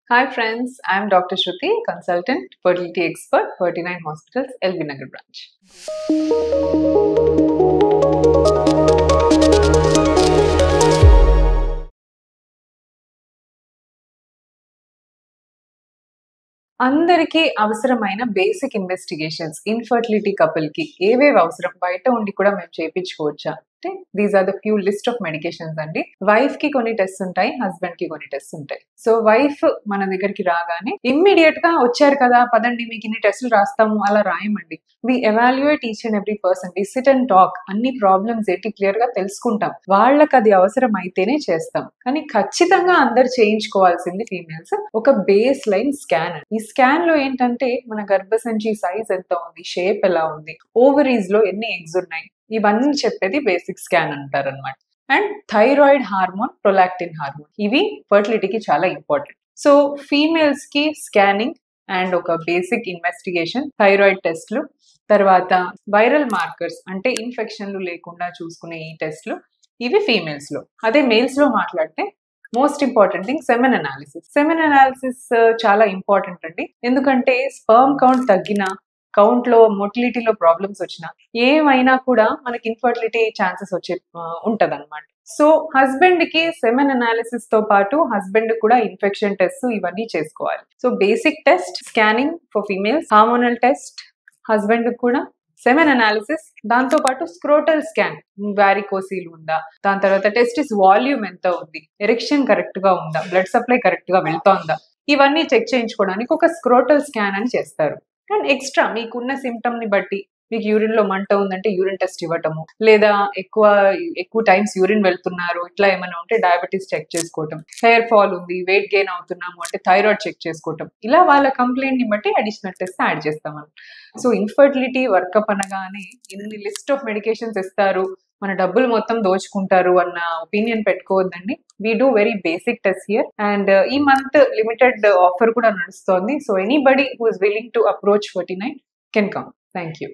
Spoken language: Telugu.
Hi friends, I am Dr. Shruti, consultant, fertility expert, 39 Hospitals, LB Nagar branch. అందరికీ అవసరమైన బేసిక్ ఇన్వెస్టిగేషన్స్ ఇన్ఫర్టిలిటీ కపుల్‌కి ఏవేవి అవసరం? బయట ఉండి కూడా మేము చేపించుకోవచ్చా? అంటే these are the few list of medications అండి. వైఫ్‌కి కొన్ని టెస్ట్స్ ఉంటాయి. హస్బెండ్‌కి కొన్ని టెస్ట్స్ ఉంటాయి. సో వైఫ్ మన దగ్గరికి రాగానే ఇమ్మీడియేట్‌గా వచ్చారు కదా! పదండి మీకు ఇన్ని టెస్టులు రాస్తాము అలా రాయమండి. We evaluate each and every person. We sit and talk. అన్ని ప్రాబ్లమ్స్ ఏంటి క్లియర్‌గా తెలుసుకుంటాం. వాళ్ళకి అది అవసరం అయితేనే చేస్తాం. కానీ ఖచ్చితంగా అందరూ చేయించుకోవాల్సింది ఫీమేల్స్ ఒక బేస్ లైన్ స్కాన్. ఈ స్కాన్ లో ఏంటంటే మన గర్భసంచి సైజ్ ఎంత ఉంది, షేప్ ఎలా ఉంది, ఓవరీస్ లో ఎన్ని ఎగ్స్ ఉన్నాయి, ఇవన్నీ చెప్పేది బేసిక్ స్కాన్ అంటారు అనమాట. And thyroid hormone, prolactin hormone, ఇవి ఫర్టిలిటీకి చాలా ఇంపార్టెంట్. సో ఫీమేల్స్ కి స్కానింగ్ అండ్ ఒక బేసిక్ ఇన్వెస్టిగేషన్, థైరాయిడ్ టెస్ట్లు, తర్వాత వైరల్ మార్కర్స్ అంటే ఇన్ఫెక్షన్లు లేకుండా చూసుకునే ఈ టెస్ట్లు, ఇవి ఫీమేల్స్ లో. అదే మేల్స్ లో మాట్లాడితే most important thing semen analysis. Semen analysis చాలా ఇంపార్టెంట్ అండి. ఎందుకంటే స్పర్మ్ కౌంట్ తగ్గినా, కౌంట్ లో మొటిలిటీలో ప్రాబ్లమ్స్ వచ్చినా, ఏమైనా కూడా మనకి ఇన్ఫర్టిలిటీ ఛాన్సెస్ వచ్చే ఉంటదన్నమాట. సో హస్బెండ్ కి సెమెన్ అనాలిసిస్ తో పాటు హస్బెండ్ కూడా ఇన్ఫెక్షన్ టెస్ట్ ఇవన్నీ చేసుకోవాలి. So basic test scanning for females, hormonal test husband కూడా, సెమెన్ అనాలిసిస్, దాంతో పాటు స్క్రోటల్ స్కాన్, వారికోసీల్ ఉందా, దాని తర్వాత టెస్టిస్ వాల్యూమ్ ఎంత ఉంది, ఎరెక్షన్ కరెక్ట్ గా ఉందా, బ్లడ్ సప్లై కరెక్ట్ గా వెళ్తోందా, ఇవన్నీ చెక్ చేయించుకోవడానికి ఒక స్క్రోటల్ స్కాన్ అని చేస్తారు. అండ్ ఎక్స్ట్రా మీకున్న సిమ్టమ్ ని బట్టి, మీకు యూరిన్ లో మంట ఉందంటే యూరిన్ టెస్ట్ ఇవ్వటము, లేదా ఎక్కువ టైమ్స్ యూరిన్ వెళ్తున్నారు ఇట్లా ఏమైనా ఉంటే డయాబెటీస్ చెక్ చేసుకోవటం, హెయిర్ ఫాల్ ఉంది, వెయిట్ గెయిన్ అవుతున్నాము అంటే థైరాయిడ్ చెక్ చేసుకోవటం, ఇలా వాళ్ళ కంప్లైంట్ ని బట్టి అడిషనల్ టెస్ట్ యాడ్ చేస్తాం. సో ఇన్ఫర్టిలిటీ వర్కప్ అనగానే ఇన్ని లిస్ట్ ఆఫ్ మెడికేషన్స్ ఇస్తారు, మన డబ్బులు మొత్తం దోచుకుంటారు అన్న ఒపీనియన్ పెట్టుకోవద్దండి. We do very basic test here. And ఈ మంత్ లిమిటెడ్ ఆఫర్ కూడా నడుస్తోంది. So anybody who is willing to approach 49 can come. Thank you.